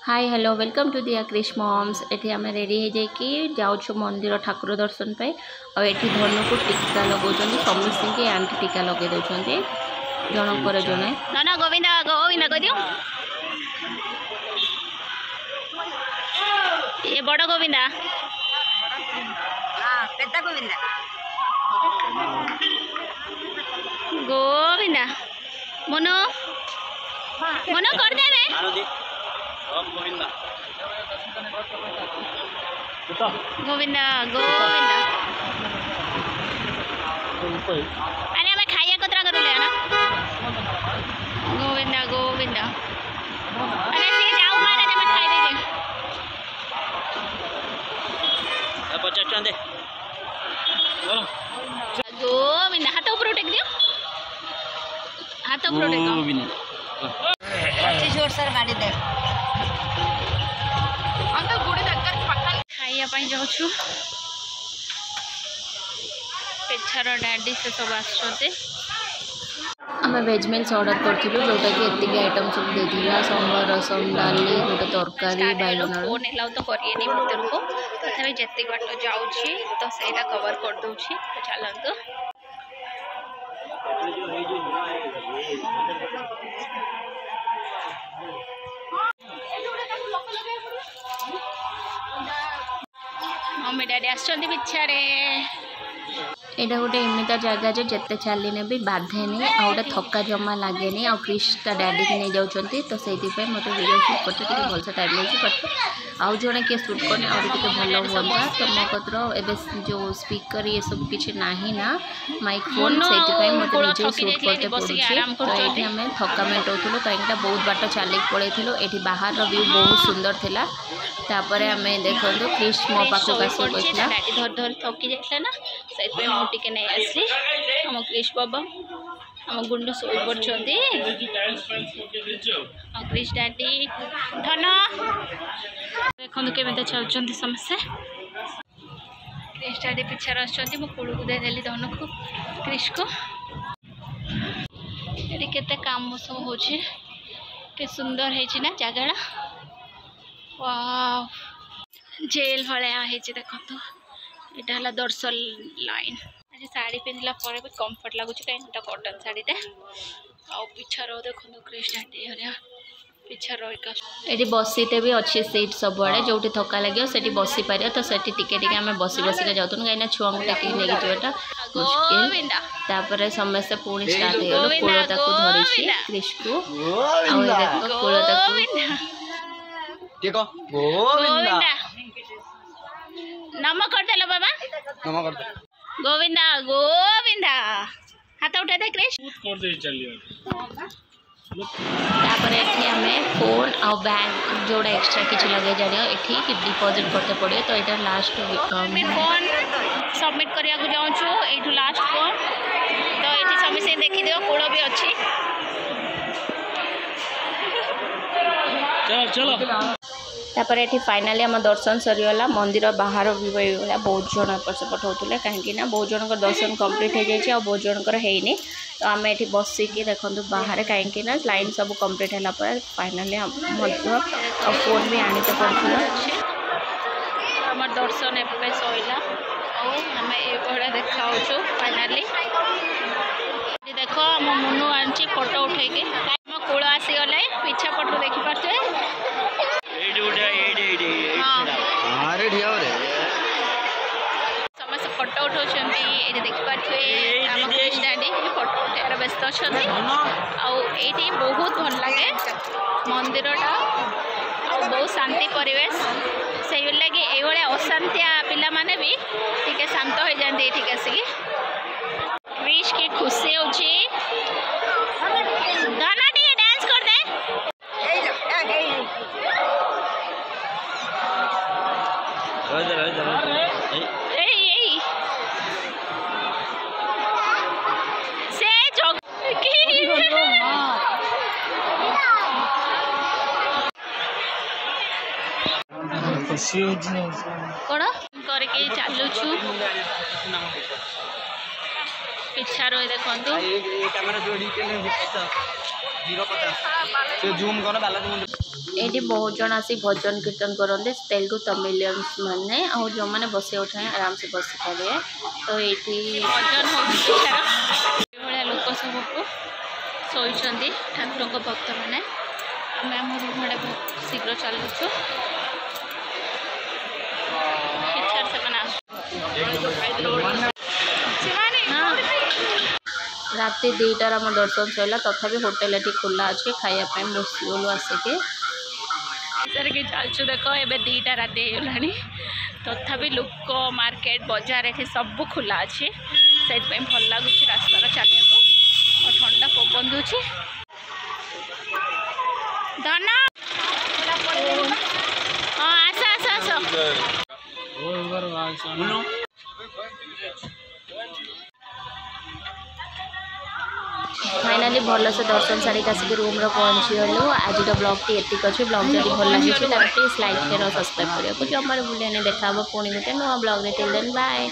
Hi hello welcome to दिया Krrish moms. एठी आम रेडी हो जाइए जाऊँ मंदिर ठाकुर दर्शन पे और एठी धनु को टीका लगौन समस्त के आंटी टीका लगे दौरान जन पर जड़े ना गोविंदा गोविंदा कह दियो ये बड़ गोविंदा गोविंदा मनो मनो कर दे गोविंदा गोविंदा अरे हमें खाइया कतरा करूले ना गोविंदा गोविंदा अरे से जाऊ मारे जब खाई दे अब 50 टका दे गोविंदा हाथ ऊपर टेक दियो हाथ ऊपर टेक गोविंदा 25 वर्ष गाड़ी दे अंकल गुड़ी दरकार खाइया पाई जाउछु पेछार डैडी से सब आसते आम वेज मिल्स ऑर्डर करूँ जोटा कि एति आइटम सब देता सांबर रसम डाली गोटे तरकारी बैगन फोन एलाउ तो करिए भितर को तथा जिते बाट जाऊँगी तो सहीटा कवर कर दूची तो चलते मम्मी डैडी आसछन्ति पिछारे एटा गोटे एमिता जगह जो जिते चलने भी बाधेनि आ गोटे थका जमा लगे आ क्रिश डैडी की नहीं जाऊँगी तो से मत वीडियो शूट करते भलसे टाइम लगे बट आउ जड़े किए शूट करने और भल हाँ तो मो पत्र एवं जो स्पीकर ये सब किसी ना ना माइक फोन से मत निजे शूट करते पड़े तो ये आम थका मेटाऊलु कहीं बहुत बाट चलिक पलू ये बाहर व्यू बहुत सुंदर थिला तापर आम देखो क्रिश मो पाखक आस धर धर थकी जाता ना से मुझे नहीं आसली आम क्रिश बाबा आम गुंडू शो पड़े क्रिश डैडी धन देखो केमी चलुँच समस्ते क्रिश डैडी पिछार आसुँच मो कूल को देदेली धन को क्रिश को ये केते काम सब हो सुंदर है ना जगह वाव जेल भाया है देखो तो यहाँ दर्शन लाइन आज साड़ी पिंधला भी कंफर्ट लगुच कहीं कटन शाढ़ीटा आ पिछार देखो क्रिश डैडी हरिया पिछार ये बसीते भी अच्छी सीट सब आड़े जो थका लगे से बसी पार तो से आम बसी बसिका जाऊँ कहीं छुआ को टेक नहीं जाटा मुश्किल तापर समस्ते पुणी स्टार्ट हो कूलता को धरी क्रिश को कूलता नम करदेल बाबा गोविंदा गोविंदा हाथ उठा दे क्रिश तापर आम फोन आ बैंक जोड़ा एक्सट्रा किसी लगे जाए ये डिपोजिट करते पड़े तो यहाँ लास्ट फोन सबमिट करने जाऊँ ये लास्ट फोन तो ये समस्ते देखीद कूल भी अच्छी चलो तापर ये फाइनाली आम दर्शन सरीगला मंदिर बाहर भी बहुत जन एपट सेपट होते कहीं बहुत जन दर्शन कंप्लीट हो जाए और बहुत जनकर है तो आम ये बसिकी देखो बाहर कहीं लाइन सब कंप्लीट है फाइनाली फोन भी आनीते पड़ता आम दर्शन एवं सैला आम ये देखा फाइनाली देखो आम मुनु आनी फोटो उठे आम कूल आसीगले पिछा पटू देखिपे समस्त फोटो उठाऊँ ये देखिपे आम क्रिश डैडी फोटो उठार व्यस्त अच्छा आईटी बहुत भल लगे मंदिरटा बहुत शांति परिवेश से लगे ये अशांतिया पिला माने भी टे शांत हो जाते ये आसिक क्रिश की खुशी होची गाना टी डांस कर दे कौन करके चलुछु पिछार देखो ये बहुत जन आसी भजन कीर्तन करते तेलुगु तमिलियंस मैंने और जो मैंने बसे उठाए आराम से बस पारे तो ये भजन होगा लोक सबको शोचती ठाकुर भक्त मैंने आम रूम आड़े बहुत शीघ्र चलुचु राति 2टार आम दर्शन सरला तथापि होटेल ये खोला अच्छे खायापी बसगलु आसिके के चलचु देख ए 2टा राति होगा तथापि लोक मार्केट बजार ये सब खोला अच्छे से भल लगुच रास्तार चलिया और ठंडा पवन दूँ धन हाँ आस आस आस फाइनाली भल से दर्शन सारी आसिक रूम पहुँची गलु आज ब्लॉग टी एतिक अच्छे ब्लॉग जब भल लगी प्लीज लाइक शेयर और सब्सक्राइब करने जमार भूल देखा पुणी गोटे नुआ ब्लॉग टिल देन बाय।